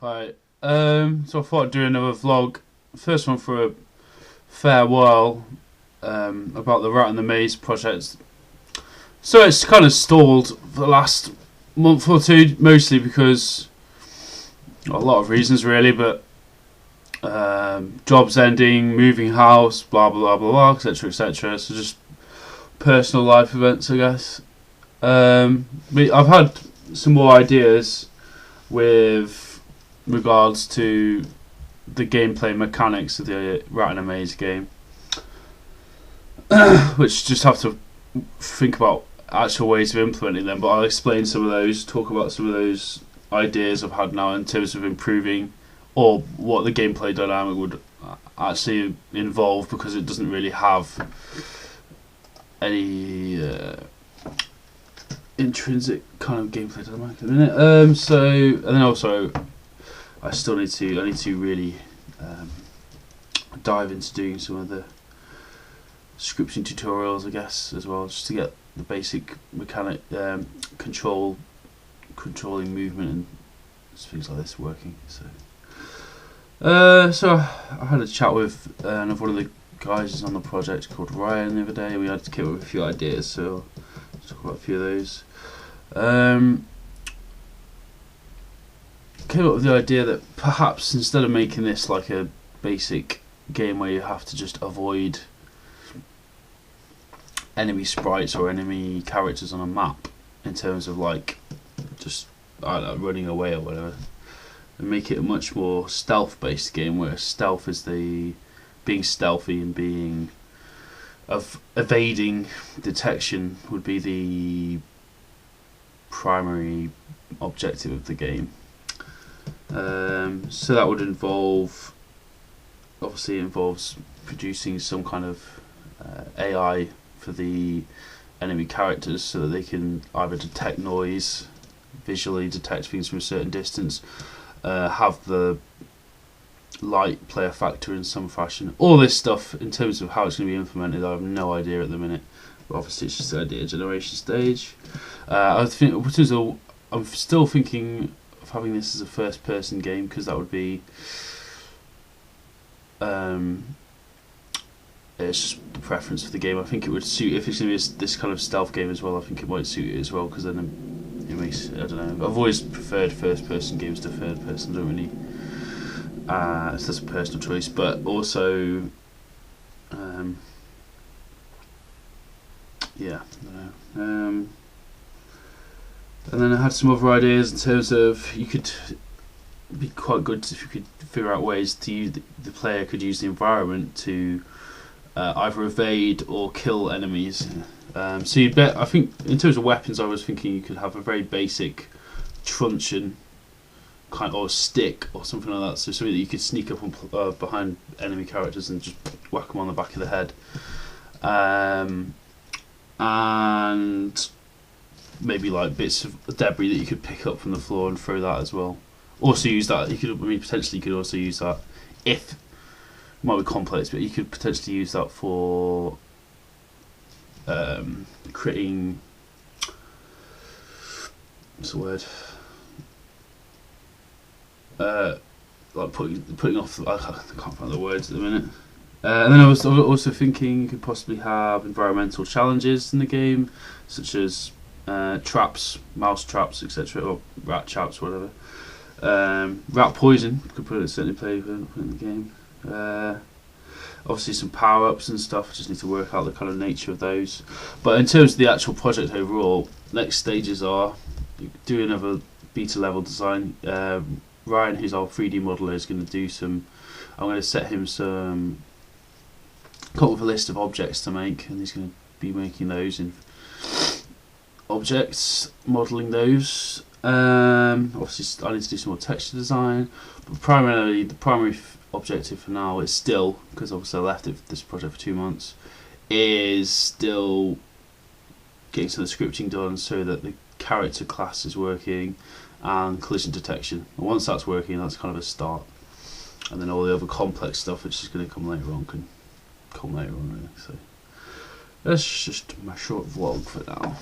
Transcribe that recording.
Right. So I thought I'd do another vlog. First one for a fair while. About the Rat and the Maze project. So it's kind of stalled for the last month or two, mostly because a lot of reasons really, but jobs ending, moving house, blah blah blah blah, etc. etc. So just personal life events, I guess. But I've had some more ideas with regards to the gameplay mechanics of the Rat and a Maze game, which just have to think about actual ways of implementing them. But I'll explain some of those, talk about some of those ideas I've had now in terms of improving, or what the gameplay dynamic would actually involve, because it doesn't really have any intrinsic kind of gameplay dynamic at the minute. So, and then also I need to really dive into doing some of the scripting tutorials, I guess, as well, just to get the basic mechanic controlling movement and things like this working. So I had a chat with one of the guys who's on the project called Ryan the other day. We had to come up with a few ideas, so I'll talk about a few of those. Came up with the idea that perhaps instead of making this like a basic game where you have to just avoid enemy sprites or enemy characters on a map, in terms of like just, I don't know, running away or whatever, and make it a much more stealth based game, where stealth is the being stealthy and being evading detection would be the primary objective of the game. So that would involves producing some kind of AI for the enemy characters, so that they can either detect noise, visually detect things from a certain distance, have the light play a factor in some fashion. All this stuff, in terms of how it's going to be implemented, I have no idea at the minute. But obviously it's just the idea generation stage. I'm still thinking of having this as a first person game, because that would be it's just the preference for the game. I think it would suit, if it's going to be this kind of stealth game as well, I think it might suit it as well, because then it makes, I don't know, I've always preferred first person games to third person. I don't really, so that's a personal choice, but also yeah, I don't know. And then I had some other ideas in terms of, you could be quite good if you could figure out ways to use the player could use the environment to either evade or kill enemies. So you bet. I think in terms of weapons, I was thinking you could have a very basic truncheon kind of, or stick or something like that. So something that you could sneak up on behind enemy characters and just whack them on the back of the head. And maybe like bits of debris that you could pick up from the floor and throw that as well. Also use that. Potentially you could also use that, if it might be complex, but you could potentially use that for creating, what's the word? Like putting off. I can't find the words at the minute. And then I was also thinking you could possibly have environmental challenges in the game, such as traps, mouse traps, etc., or rat traps, whatever. Rat poison could put it certainly play in the game. Obviously some power ups and stuff. I just need to work out the kind of nature of those. But in terms of the actual project overall, next stages are do another beta level design. Ryan, who's our 3D modeler, is going to do some. I'm going to set him some. Come up with a list of objects to make, and he's going to be making those in objects, modelling those. Obviously I need to do some more texture design, but primarily the primary objective for now is still, because obviously I left this project for 2 months, is still getting some of the scripting done so that the character class is working and collision detection. And once that's working, that's kind of a start, and then all the other complex stuff, which is going to come later on, can come later on really. So that's just my short vlog for now.